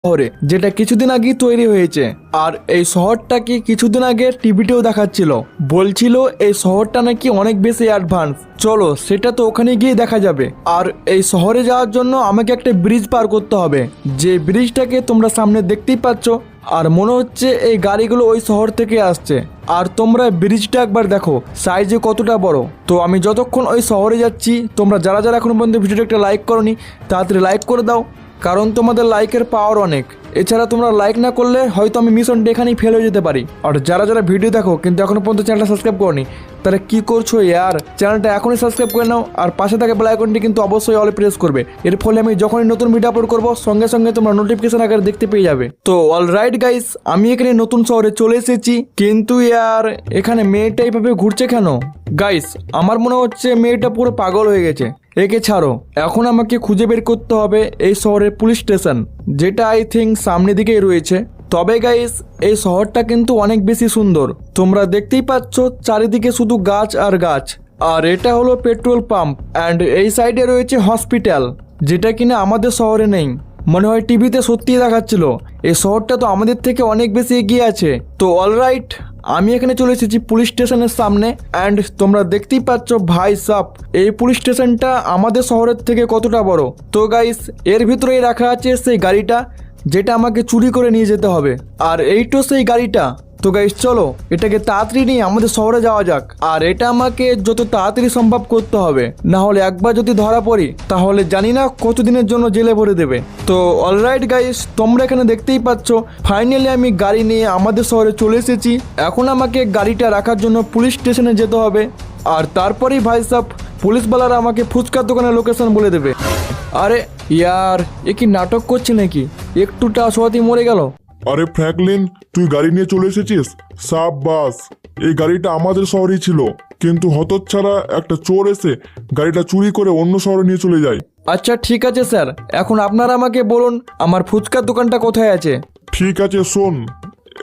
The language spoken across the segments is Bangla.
শহরে, যেটা কিছুদিন আগেই তৈরি হয়েছে। আর এই শহরটা কি কিছুদিন আগে টিভিতেও দেখাচ্ছিল, বলছিল এই শহরটা নাকি অনেক বেশি অ্যাডভান্স। চলো সেটা তো ওখানে গিয়ে দেখা যাবে। আর এই শহরে যাওয়ার জন্য আমাকে একটা ব্রিজ পার করতে হবে, যে ব্রিজটাকে তোমরা সামনে দেখতেই পাচ্ছ। আর মনে হচ্ছে এই গাড়িগুলো ওই শহর থেকে আসছে। আর তোমরা ব্রিজটা একবার দেখো সাইজে কতটা বড়। তো আমি যতক্ষণ ওই শহরে যাচ্ছি, তোমরা যারা যারা এখনো পর্যন্ত ভিডিওটা একটা লাইক করনি, তাড়াতাড়ি লাইক করে দাও, কারণ তোমাদের লাইকের পাওয়ার অনেক। এছাড়া তোমরা লাইক না করলে হয়তো আমি মিশনটা এখানেই ফেল হয়ে যেতে পারি। আর যারা যারা ভিডিও দেখো কিন্তু এখনো পর্যন্ত চ্যানেলটা সাবস্ক্রাইব করনি, তারা কি করছো ইয়ার? চ্যানেলটা এখনই সাবস্ক্রাইব করে নাও, আর পাশে থাকা বেল আইকনটি কিন্তু অবশ্যই অল প্রেস করবে। এর ফলে আমি যখনই নতুন ভিডিও আপলোড করবো সঙ্গে সঙ্গে তোমরা নোটিফিকেশন আকারে দেখতে পেয়ে যাবে। তো অলরাইট গাইস, আমি এখানে নতুন শহরে চলে এসেছি, কিন্তু ইয়ার এখানে মেয়েটা এইভাবে ঘুরছে কেন? গাইস আমার মনে হচ্ছে মেয়েটা পুরো পাগল হয়ে গেছে। একে ছাড়ো, এখন আমাকে খুঁজে বের করতে হবে এই শহরের পুলিশ স্টেশন, যেটা আই থিঙ্ক সামনের দিকেই রয়েছে। তবে গাইস এই শহরটা কিন্তু অনেক বেশি সুন্দর, তোমরা দেখতেই পাচ্ছ চারিদিকে শুধু গাছ আর গাছ। আর এটা হলো পেট্রোল পাম্প, অ্যান্ড এই সাইডে রয়েছে হসপিটাল, যেটা কিনা আমাদের শহরে নেই। মনে হয় টিভিতে সত্যিই দেখাচ্ছিল। এই শহরটা তো আমাদের থেকে অনেক বেশি এগিয়ে আছে। তো অলরাইট, আমি এখানে চলে এসেছি পুলিশ স্টেশনের সামনে, অ্যান্ড তোমরা দেখতেই পাচ্ছ ভাই সাপ, এই পুলিশ স্টেশনটা আমাদের শহরের থেকে কতটা বড়। তো গাইস এর ভিতরেই রাখা আছে সেই গাড়িটা, যেটা আমাকে চুরি করে নিয়ে যেতে হবে। আর এই তো সেই গাড়িটা। তো গাইস চলো এটাকে তাড়াতাড়ি নিয়ে আমাদের শহরে যাওয়া যাক। আর এটা আমাকে যত তাড়াতাড়ি সম্ভব করতে হবে, না হলে একবার যদি ধরা পড়ি তাহলে জানি না কতদিনের জন্য জেলে ভরে দেবে। তো অলরাইট গাইস, তোমরা এখানে দেখতেই পাচ্ছ ফাইনালি আমি গাড়ি নিয়ে আমাদের শহরে চলে এসেছি। এখন আমাকে গাড়িটা রাখার জন্য পুলিশ স্টেশনে যেতে হবে, আর তারপরেই ভাই সাহেব পুলিশওয়ালারা আমাকে ফুচকার দোকানের লোকেশন বলে দেবে। আরে ইয়ার, এ কি নাটক করছে নাকি? একটুটা সোয়াতি মরে গেল। আরে ফ্র্যাঙ্কলিন, তুই গাড়ি নিয়ে চলে এসেছিস, সাব্বাস। এই গাড়িটা আমাদের শহরেই ছিল, কিন্তু হতচ্ছাড়া একটা চোর এসে গাড়িটা চুরি করে অন্য শহরে নিয়ে চলে যায়। আচ্ছা ঠিক আছে স্যার, এখন আপনারা আমাকে বলুন আমার ফুচকার দোকানটা কোথায় আছে? ঠিক আছে শোন,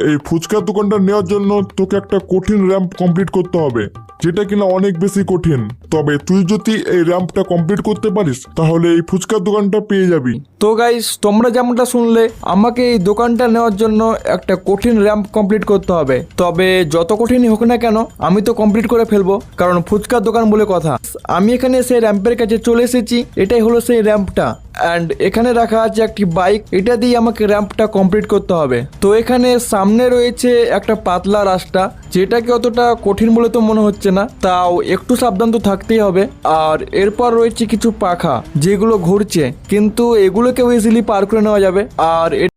এই ফুচকার দোকানটা নেওয়ার জন্য তোকে একটা কঠিন র্যাম্প কমপ্লিট করতে হবে, যেটা কিনা অনেক বেশি কঠিন। তবে তুই যদি এই র্যাম্পটা কমপ্লিট করতে পারিস তাহলে এই ফুচকার দোকানটা পেয়ে যাবি। তো গাইস তোমরা যেমনটা শুনলে, আমাকে এই দোকানটা নেওয়ার জন্য একটা কঠিন র্যাম্প কমপ্লিট করতে হবে। তবে যত কঠিনই হোক না কেন আমি তো কমপ্লিট করে ফেলবো, কারণ ফুচকার দোকান বলে কথা। আমি এখানে সেই র্যাম্পের কাছে চলে এসেছি, এটাই হলো সেই র্যাম্পটা। অ্যান্ড এখানে রাখা আছে একটি বাইক, এটা দিয়ে আমাকে র্যাম্পটা কমপ্লিট করতে হবে। তো এখানে সামনে রয়েছে একটা পাতলা রাস্তা, যেটাকে অতটা কঠিন বলে তো মনে হচ্ছে না, তাও একটু সাবধান তো থাকতেই হবে। আর এরপর রয়েছে কিছু পাখা যেগুলো ঘুরছে, কিন্তু এগুলোকেও ইজিলি পার করে নেওয়া যাবে। আর